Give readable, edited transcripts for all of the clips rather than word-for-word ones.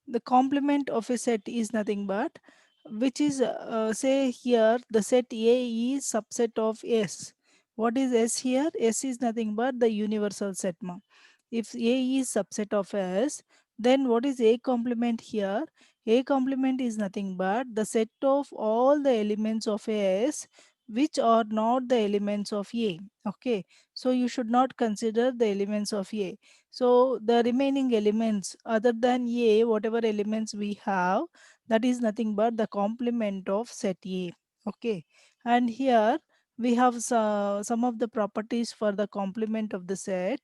The complement of a set is nothing but, which is say here the set A is subset of S. What is S here? S is nothing but the universal set ma. If A is subset of S, then what is A complement here? A complement is nothing but the set of all the elements of S which are not the elements of A. Okay, so you should not consider the elements of A. So the remaining elements other than A, whatever elements we have, that is nothing but the complement of set A. Okay, and here we have some of the properties for the complement of the set.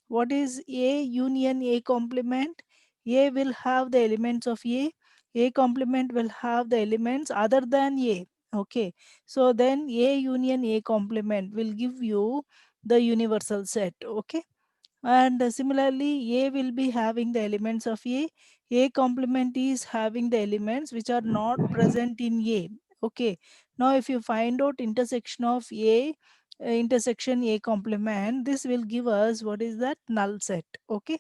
What is A union A complement? A will have the elements of A. A complement will have the elements other than A. Okay, so then A union A complement will give you the universal set. Okay, and similarly A will be having the elements of A complement is having the elements which are not present in A. Okay, now if you find out intersection of A intersection A complement, this will give us what is that null set. Okay,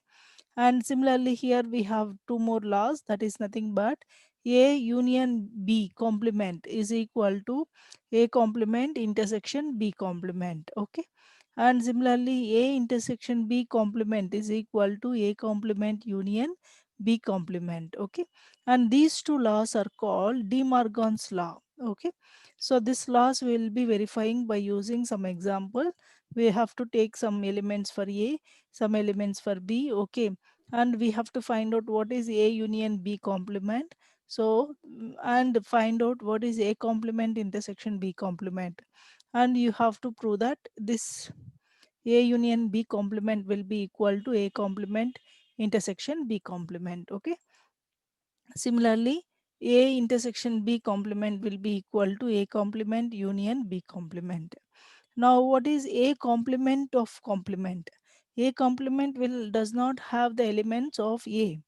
and similarly here we have two more laws, that is nothing but A union B complement is equal to A complement intersection B complement. Okay, and similarly A intersection B complement is equal to A complement union B complement. Okay, and these two laws are called De Morgan's law. Okay, so this laws will be verifying by using some example. We have to take some elements for A, some elements for B. Okay, and we have to find out what is A union B complement. So and find out what is A complement intersection B complement, and you have to prove that this A union B complement will be equal to A complement intersection B complement. Okay, similarly A intersection B complement will be equal to A complement union B complement. Now what is A complement of complement? A complement will does not have the elements of A,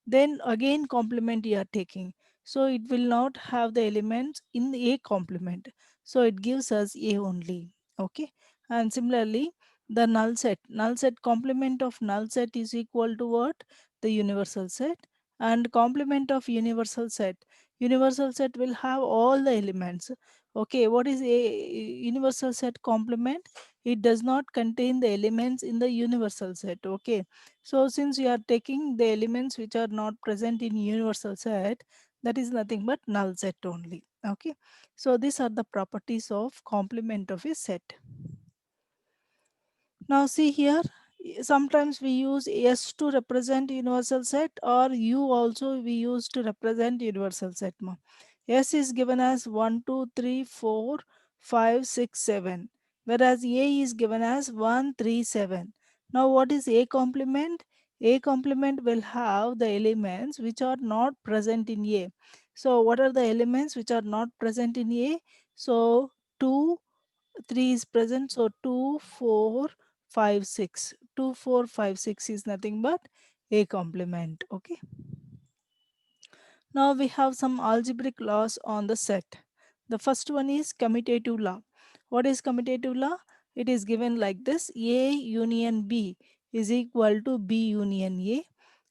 then again complement you are taking, so it will not have the elements in the A complement, so it gives us A only. Okay, and similarly the null set complement of null set is equal to what? The universal set. And complement of universal set will have all the elements. Okay, what is a universal set complement? It does not contain the elements in the universal set. Okay, so since you are taking the elements which are not present in universal set, that is nothing but null set only. Okay, so these are the properties of complement of a set. Now see here, sometimes we use S to represent universal set, or U also we use to represent universal set. S is given as 1, 2, 3, 4, 5, 6, 7, whereas A is given as 1, 3, 7. Now what is A complement? A complement will have the elements which are not present in A. So what are the elements which are not present in A? So 2, 3 is present, so 2, 4, 5, 6. 2, 4, 5, 6 is nothing but A complement. Okay, now we have some algebraic laws on the set. The first one is commutative law. What is commutative law? It is given like this: A union B is equal to B union A,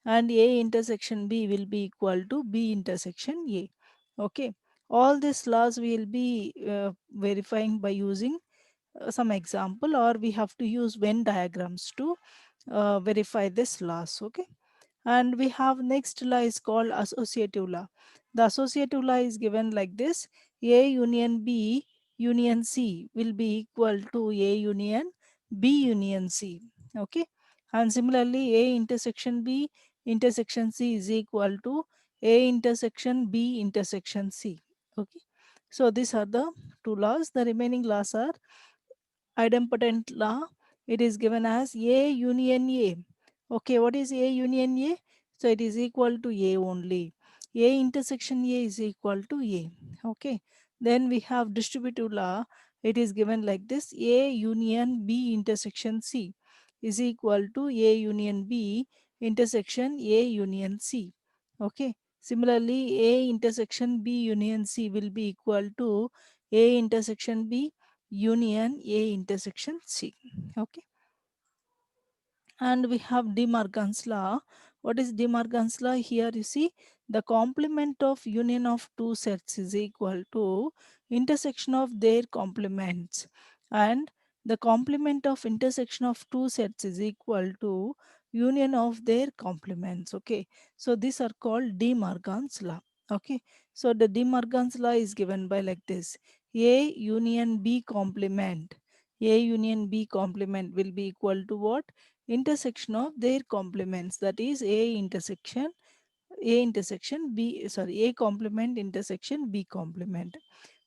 and A intersection B will be equal to B intersection A. Okay, all these laws we will be verifying by using some example, or we have to use Venn diagrams to verify this laws. Okay, and we have next law is called associative law. The associative law is given like this: A union B union C will be equal to A union B union C. Okay, and similarly A intersection B intersection C is equal to A intersection B intersection C. Okay, so these are the two laws. The remaining laws are idempotent law. It is given as A union A. Okay, what is A union A? So it is equal to A only. A intersection A is equal to A. Okay, then we have distributive law. It is given like this: A union B intersection C is equal to A union B intersection A union C. Okay, similarly A intersection B union C will be equal to A intersection B union A intersection C. Okay, and we have De Morgan's law. What is De Morgan's law? Here you see the complement of union of two sets is equal to intersection of their complements, and the complement of intersection of two sets is equal to union of their complements. Okay, so these are called De Morgan's law. Okay, so the De Morgan's law is given by like this: A union B complement, A union B complement will be equal to what? Intersection of their complements, that is A complement intersection B complement.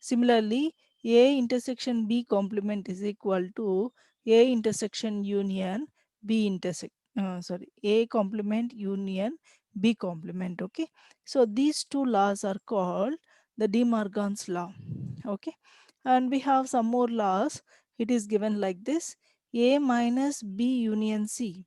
Similarly, A intersection B complement is equal to A intersection union B intersect A complement union B complement. Okay, so these two laws are called the De Morgan's law. Okay, and we have some more laws. It is given like this: A minus B union C.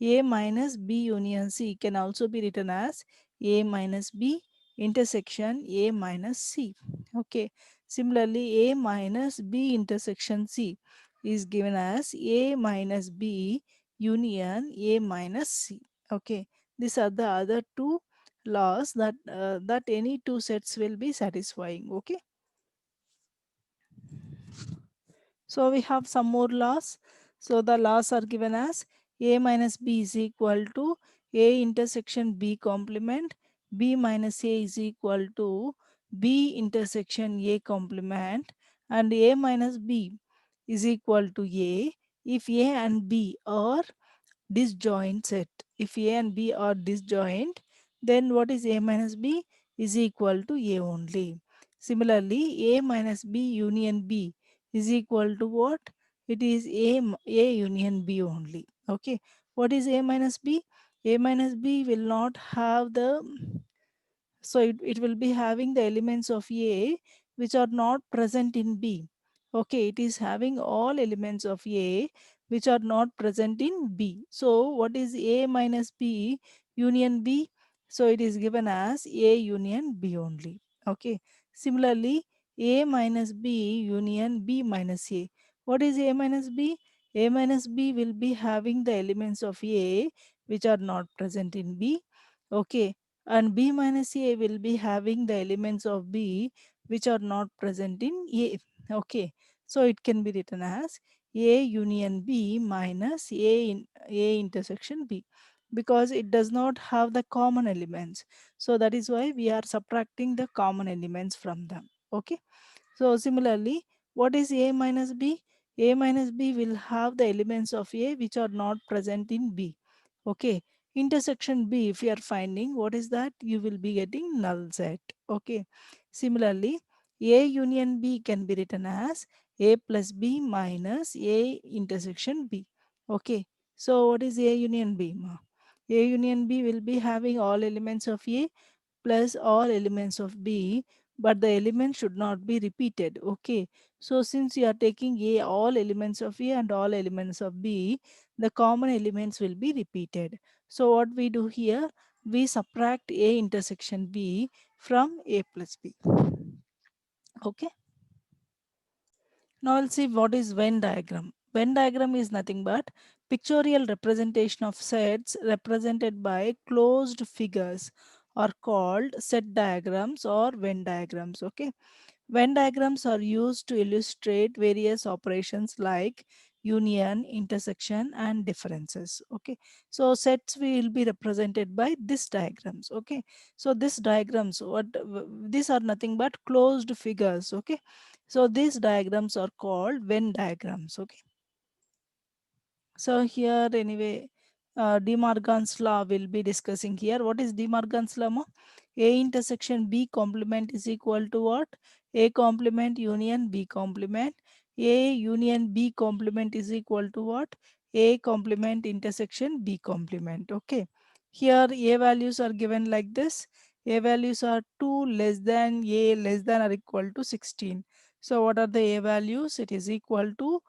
A minus B union C can also be written as A minus B intersection A minus C. Okay. Similarly, A minus B intersection C is given as A minus B union A minus C. Okay. These are the other two laws that any two sets will be satisfying. Okay. So we have some more laws. So the laws are given as A minus B is equal to A intersection B complement, B minus A is equal to B intersection A complement, and A minus B is equal to A if A and B are disjoint set. If A and B are disjoint, then what is A minus B is equal to A only. Similarly, A minus B union B is equal to what? It is A union B only. Okay. What is A minus B? A minus B will not have the, so it will be having the elements of A which are not present in B. Okay, it is having all elements of A which are not present in B. So what is A minus B union B? So it is given as A union B only. Okay. Similarly, A minus B union B minus A. What is A minus B? A minus B will be having the elements of A which are not present in B. Okay, and B minus A will be having the elements of B which are not present in A. Okay, so it can be written as A union B minus A intersection B, because it does not have the common elements. So that is why we are subtracting the common elements from them. Okay, so similarly, what is A minus B? A minus B will have the elements of A which are not present in B. Okay. Intersection B, if you are finding, what is that? You will be getting null set. Okay. Similarly, A union B can be written as A plus B minus A intersection B. Okay. So what is A union B? A union B will be having all elements of A plus all elements of B, but the element should not be repeated. Okay, so since you are taking A, all elements of A and all elements of B, the common elements will be repeated. So what we do here, we subtract A intersection B from A plus B. Okay, now we'll see what is Venn diagram. Venn diagram is nothing but pictorial representation of sets represented by closed figures are called set diagrams or Venn diagrams. Okay, Venn diagrams are used to illustrate various operations like union, intersection, and differences. Okay, so sets will be represented by these diagrams. Okay, so these diagrams, these are nothing but closed figures. Okay, so these diagrams are called Venn diagrams. Okay, so here anyway, De Morgan's law will be discussing here. What is De Morgan's law? A intersection B complement is equal to what? A complement union B complement. A union B complement is equal to what? A complement intersection B complement. Okay. Here A values are given like this. A values are 2 less than A less than or equal to 16. So what are the A values? It is equal to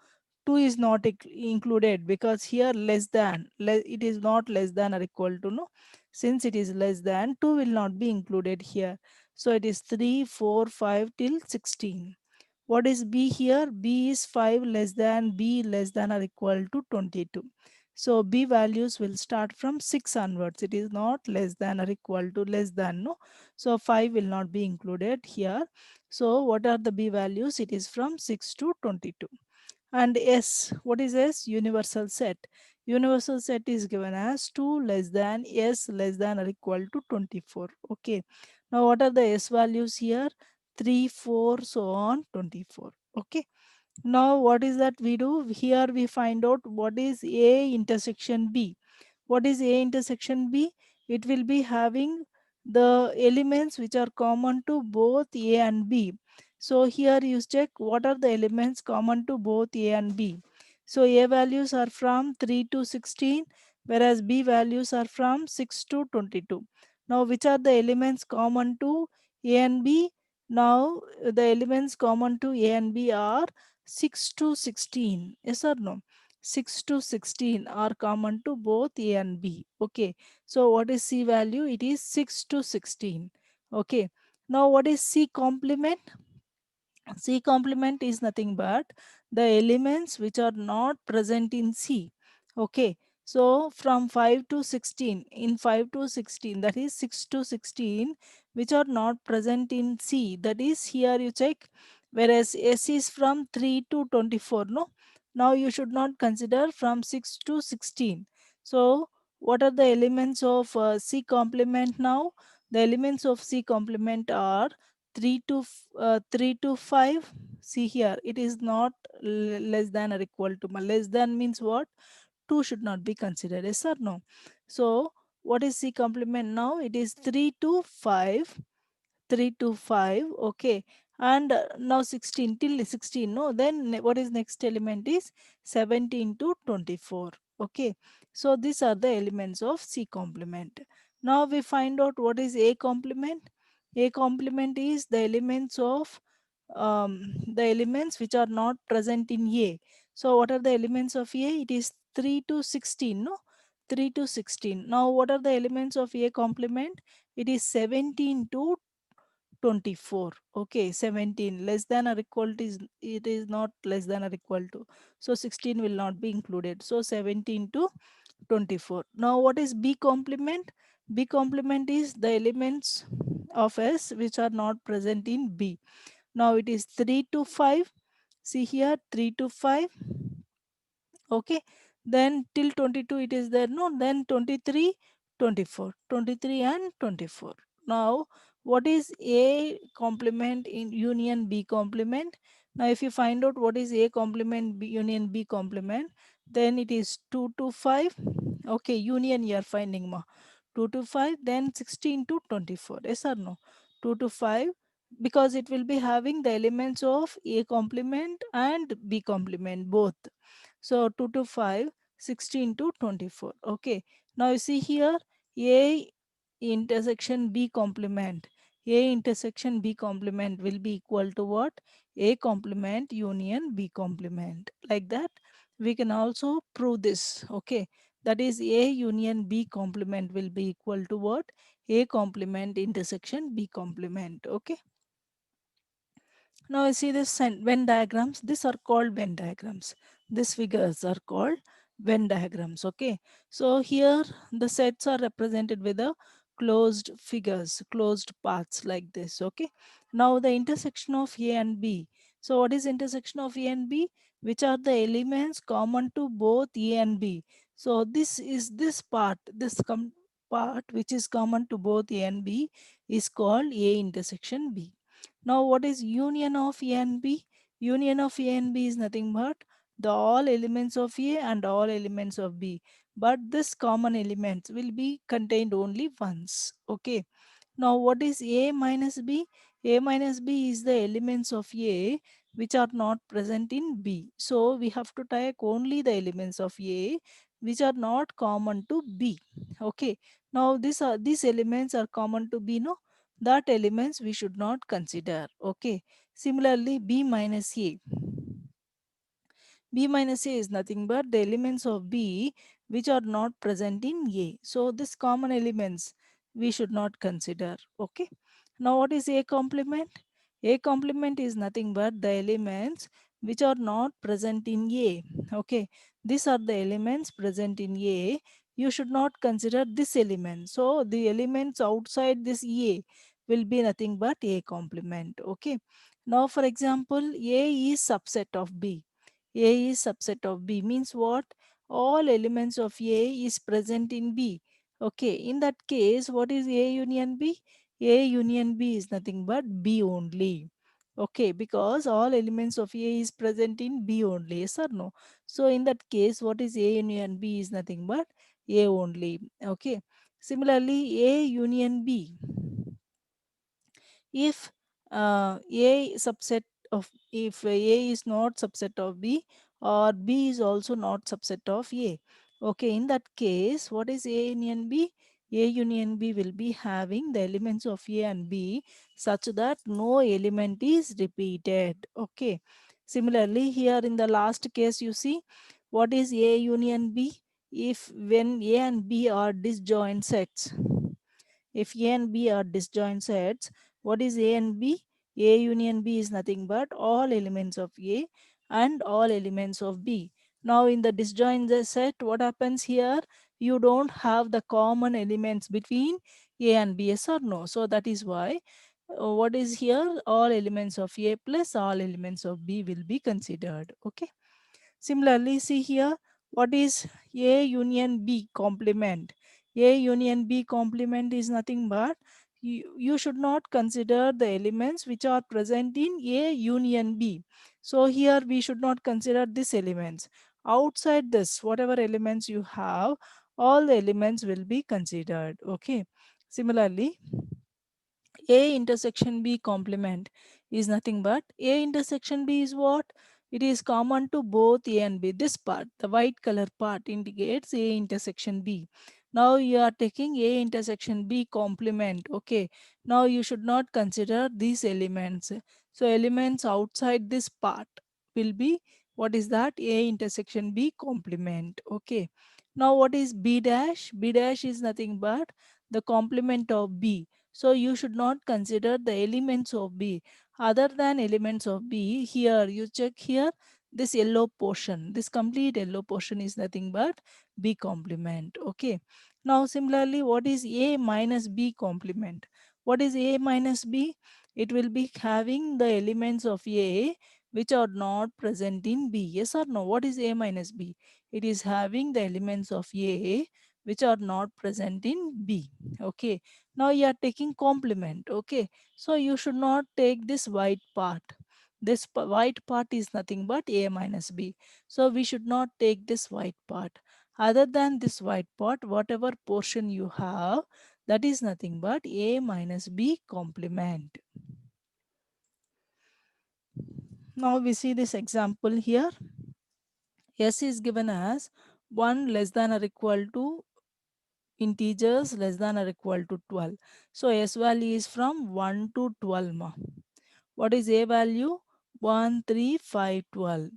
2 is not included because here it is not less than or equal to, no, since it is less than, 2 will not be included here. So it is 3 4 5 till 16. What is B here? B is 5 less than B less than or equal to 22. So B values will start from 6 onwards. It is not less than or equal to less than, no. So 5 will not be included here. So what are the B values? It is from 6 to 22. And S, what is S? Universal set. Universal set is given as 2 less than S less than or equal to 24. Okay. Now what are the S values here? 3, 4, so on 24. Okay. Now what is that we do? Here we find out what is A intersection B. What is A intersection B? It will be having the elements which are common to both A and B. So here you check what are the elements common to both A and B. So A values are from 3 to 16, whereas B values are from 6 to 22. Now which are the elements common to A and B? Now the elements common to A and B are 6 to 16. Yes or no? 6 to 16 are common to both A and B. Okay. So what is C value? It is 6 to 16. Okay. Now what is C complement? C complement is nothing but the elements which are not present in C. Okay. So from 5 to 16, in 5 to 16, that is 6 to 16, which are not present in C. That is here you check, whereas S is from 3 to 24. No. Now you should not consider from 6 to 16. So what are the elements of C complement now? The elements of C complement are 3 to 5. See here, it is not less than or equal to. Less than means what? 2 should not be considered. Yes or no? So what is C complement now? It is 3 to 5. 3 to 5. Okay. And now 16 till 16. No, then what is next element is 17 to 24. Okay. So these are the elements of C complement. Now we find out what is A complement. A complement is the elements of the elements which are not present in A. So what are the elements of A? It is 3 to 16. No, 3 to 16. Now what are the elements of A complement? It is 17 to 24. Okay, 17 less than or equal to is, it is not less than or equal to. So 16 will not be included. So 17 to 24. Now what is B complement? B complement is the elements of S which are not present in B. Now it is 3 to 5. See here, 3 to 5. Okay. Then till 22 it is there. No, then 23, 24. 23 and 24. Now what is A complement in union B complement? Now if you find out what is A complement B union B complement, then it is 2 to 5. Okay, union you are finding ma. 2 to 5, then 16 to 24. Yes or no? 2 to 5, because it will be having the elements of A complement and B complement both. So 2 to 5, 16 to 24. Okay. Now you see here, A intersection B complement. A intersection B complement will be equal to what? A complement union B complement. Like that, we can also prove this. Okay. That is A union B complement will be equal to what? A complement intersection B complement. Okay. Now I see this Venn diagrams. These are called Venn diagrams. These figures are called Venn diagrams. Okay. So here the sets are represented with the closed figures, closed paths like this. Okay. Now the intersection of A and B. So what is intersection of A and B? Which are the elements common to both A and B? So this is this part, part which is common to both A and B is called A intersection B. Now, what is union of A and B? Union of A and B is nothing but the all elements of A and all elements of B. But this common elements will be contained only once. Okay. Now, what is A minus B? A minus B is the elements of A which are not present in B. So, we have to take only the elements of A which are not common to B. Okay. Now, these elements are common to B. No, that elements we should not consider. Okay. Similarly, B minus A. B minus A is nothing but the elements of B which are not present in A. So this common elements we should not consider. Okay. Now what is A complement? A complement is nothing but the elements which are not present in A. Okay. These are the elements present in A. You should not consider this element. So the elements outside this A will be nothing but A complement. Okay. Now for example, A is subset of B. A is subset of B means what? All elements of A is present in B. Okay. In that case, what is A union B? A union B is nothing but B only. Okay, because all elements of A is present in B only. Yes or no? So in that case, what is A union B is nothing but A only. Okay. Similarly, A union B, if A subset of, if A is not subset of B or B is also not subset of A. Okay, in that case, what is A union B? A union B will be having the elements of A and B such that no element is repeated. Okay. Similarly, here in the last case, you see what is A union B? If when A and B are disjoint sets, if A and B are disjoint sets, what is A and B? A union B is nothing but all elements of A and all elements of B. Now in the disjoint set, what happens here? You don't have the common elements between A and B, yes or no? So that is why what is here? All elements of A plus all elements of B will be considered. Okay. Similarly, see here, what is A union B complement? A union B complement is nothing but you should not consider the elements which are present in A union B. So here we should not consider these elements. Outside this, whatever elements you have, all the elements will be considered. Okay. Similarly, a intersection B complement is nothing but A intersection B is what? It is common to both A and B. This part, the white color part, indicates A intersection B. Now you are taking A intersection B complement. Okay. Now you should not consider these elements. So elements outside this part will be, what is that? A intersection B complement. Okay. Now what is B dash? B dash is nothing but the complement of B. So you should not consider the elements of B. Other than elements of B, here you check here, this yellow portion, this complete yellow portion is nothing but B complement. Okay. Now similarly, what is A minus B complement? What is A minus B? It will be having the elements of A which are not present in B. Yes or no? What is A minus B? It is having the elements of A which are not present in B. Okay. Now you are taking complement. Okay. So you should not take this white part. This white part is nothing but A minus B. So we should not take this white part. Other than this white part, whatever portion you have, that is nothing but A minus B complement. Now we see this example here. S is given as 1 less than or equal to integers less than or equal to 12. So S value is from 1 to 12. What is A value? 1, 3, 5, 12.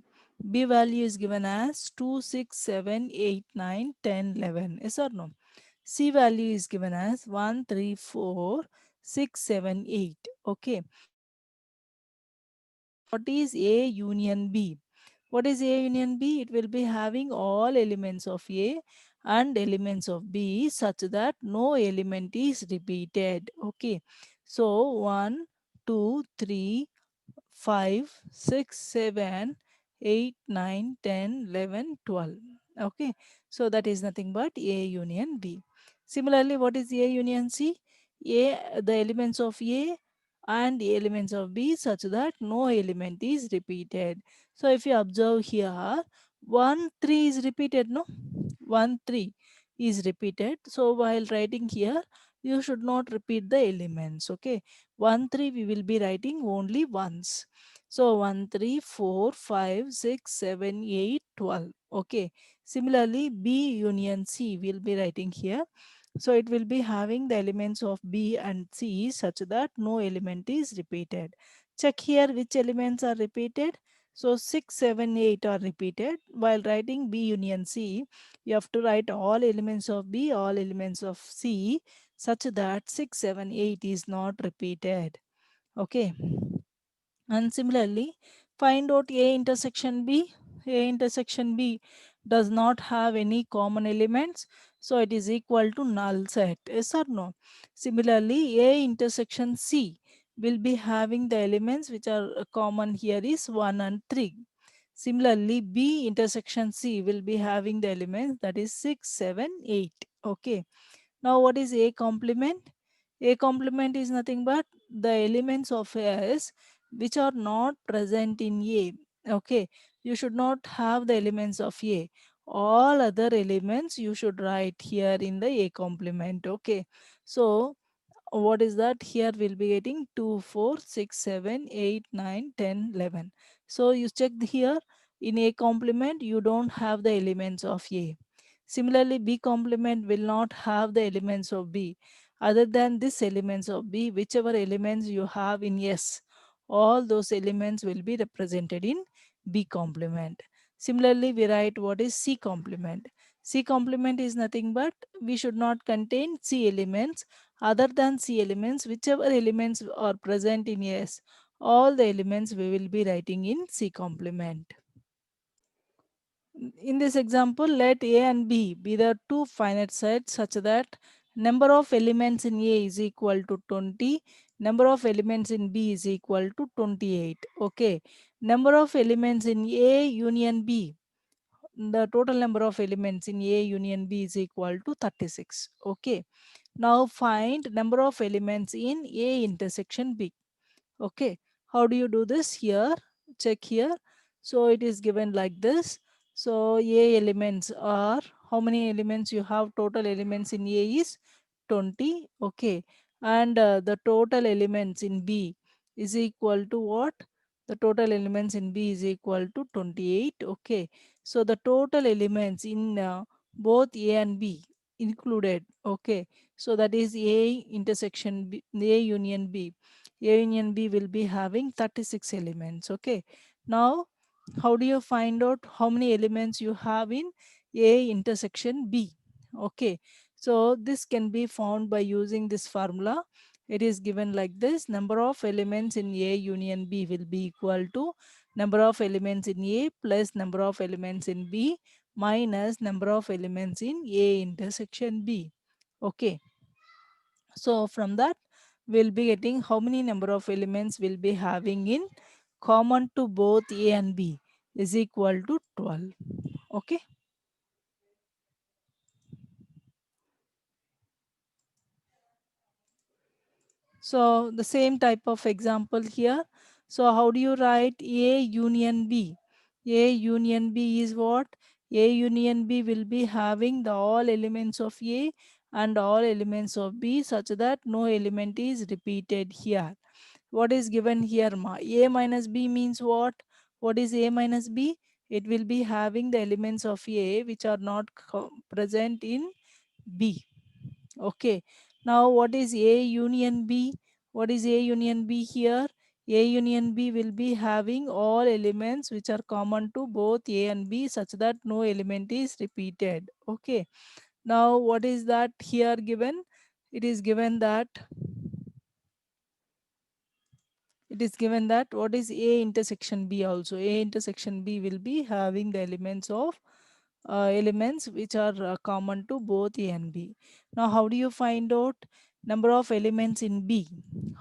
B value is given as 2, 6, 7, 8, 9, 10, 11. Yes or no? C value is given as 1, 3, 4, 6, 7, 8. Okay. What is A union B? What is A union B? It will be having all elements of A and elements of B such that no element is repeated. Okay. So 1, 2, 3, 5, 6, 7, 8, 9, 10, 11, 12. Okay. So that is nothing but A union B. Similarly, what is A union C? A, the elements of A and the elements of B such that no element is repeated. So if you observe here, 1, 3 is repeated, no? 1, 3 is repeated. So while writing here, you should not repeat the elements. Okay. 1, 3 we will be writing only once. So 1, 3, 4, 5, 6, 7, 8, 12. Okay. Similarly, B union C will be writing here. So it will be having the elements of B and C such that no element is repeated. Check here which elements are repeated. So 6, 7, 8 are repeated. While writing B union C, you have to write all elements of B, all elements of C such that 6, 7, 8 is not repeated. Okay. And similarly, find out A intersection B. A intersection B. does not have any common elements, so it is equal to null set. Yes or no? Similarly, A intersection C will be having the elements which are common here is 1 and 3. Similarly, B intersection C will be having the elements that is 6, 7, 8. Okay. Now what is A complement? A complement is nothing but the elements of S which are not present in A. Okay. You should not have the elements of A. All other elements you should write here in the A complement. Okay. So what is that? Here we'll be getting 2, 4, 6, 7, 8, 9, 10, 11. So you check here in A complement you don't have the elements of A. Similarly, B complement will not have the elements of B. Other than these elements of B, whichever elements you have in S, all those elements will be represented in B complement. Similarly, we write what is C complement. C complement is nothing but we should not contain C elements. Other than C elements, whichever elements are present in S, all the elements we will be writing in C complement. In this example, let A and B be the two finite sets such that number of elements in A is equal to 20, number of elements in B is equal to 28. Okay. Number of elements in A union B, the total number of elements in A union B is equal to 36. Okay. Now find number of elements in A intersection B. Okay, how do you do this? Here, check here. So it is given like this. So A elements are, how many elements you have? Total elements in A is 20. Okay, and the total elements in B is equal to what? The total elements in B is equal to 28. Okay, so the total elements in both A and B included. Okay, so that is A intersection B, A union B. A union B will be having 36 elements. Okay. Now, how do you find out how many elements you have in A intersection B? Okay. So, this can be found by using this formula. It is given like this. Number of elements in A union B will be equal to number of elements in A plus number of elements in B minus number of elements in A intersection B. Okay. So from that, we'll be getting how many number of elements we'll be having in common to both A and B is equal to 12. Okay. So the same type of example here. So how do you write A union B? A union B is what? A union B will be having the all elements of A and all elements of B such that no element is repeated here. What is given here? A minus B means what? What is A minus B? It will be having the elements of A which are not present in B. Okay. Now what is A union B? What is A union B here? A union B will be having all elements which are common to both A and B such that no element is repeated. Okay. Now what is that here given? It is given that what is A intersection B also. A intersection B will be having the elements of elements which are common to both A and B. Now how do you find out number of elements in B?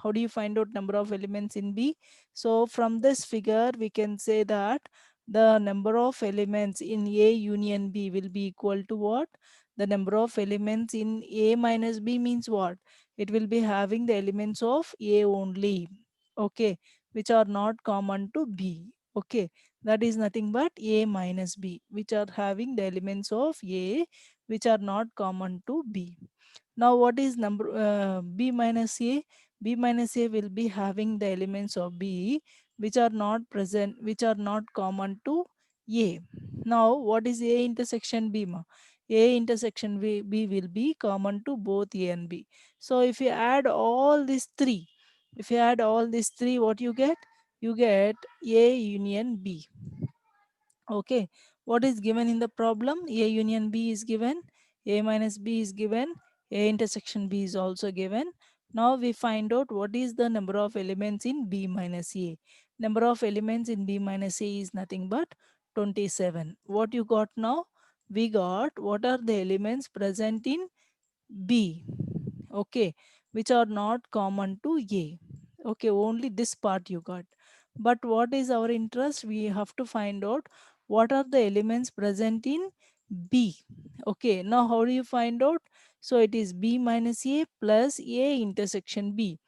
How do you find out number of elements in B? So from this figure we can say that the number of elements in A union B will be equal to what? The number of elements in A minus B means what? It will be having the elements of A only. Okay, which are not common to B. Okay, that is nothing but A minus B, which are having the elements of A which are not common to B. Now what is number B minus A? B minus A will be having the elements of B which are not present, which are not common to A. Now what is A intersection B? A intersection B will be common to both A and B. So if you add all these three, what you get? You get A union B. Okay, what is given in the problem? A union B is given, A minus B is given, A intersection B is also given. Now we find out what is the number of elements in B minus A. Number of elements in B minus A is nothing but 27. What you got now? we got what are the elements present in B, okay, which are not common to A. Okay, only this part you got. But what is our interest? We have to find out what are the elements present in B. Okay, now how do you find out? So it is B minus A plus A intersection B.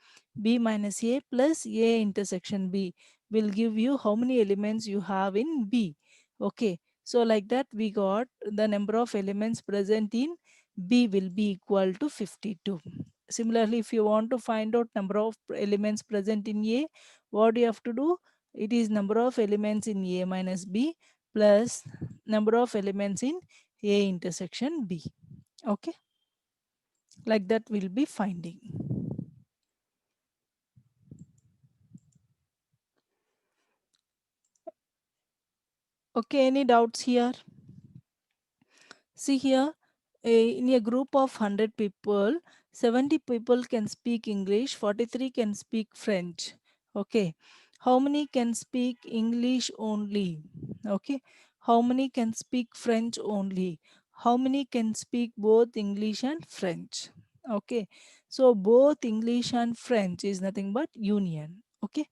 B minus A plus A intersection B will give you how many elements you have in B. Okay, so like that we got the number of elements present in B will be equal to 52. Similarly, if you want to find out number of elements present in A, what do you have to do? It is number of elements in A minus B plus number of elements in A intersection B. Okay, like that we'll be finding. Okay, any doubts here? See here, in a group of 100 people, 70 people can speak English, 43 can speak French. Okay. How many can speak English only? Okay. How many can speak French only? How many can speak both English and French? Okay. So both English and French is nothing but union. Okay.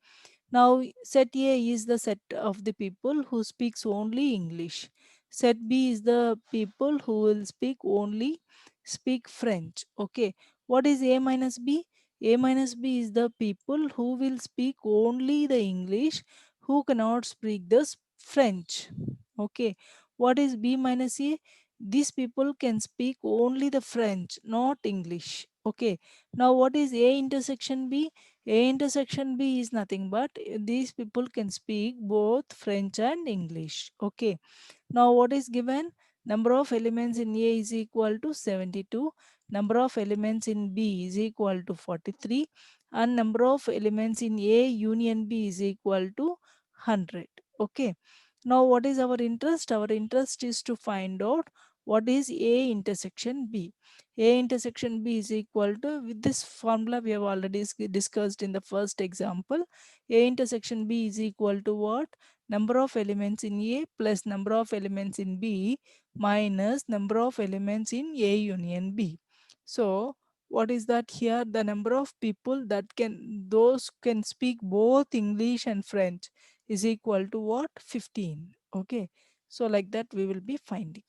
Now, set A is the set of the people who speaks only English. Set B is the people who will speak French. Okay. What is A minus B? A minus B is the people who will speak only the English, who cannot speak the French. Okay. What is B minus A? These people can speak only the French, not English. Okay. Now, what is A intersection B? A intersection B is nothing but these people can speak both French and English. Okay. Now what is given? Number of elements in A is equal to 72. Number of elements in B is equal to 43. And number of elements in A union B is equal to 100. Okay. Now what is our interest? Our interest is to find out what is A intersection B. A intersection B is equal to, with this formula we have already discussed in the first example. A intersection B is equal to what? Number of elements in A plus number of elements in B minus number of elements in A union B. So what is that here? The number of people that can, those can speak both English and French is equal to what? 15. Okay. So like that we will be finding.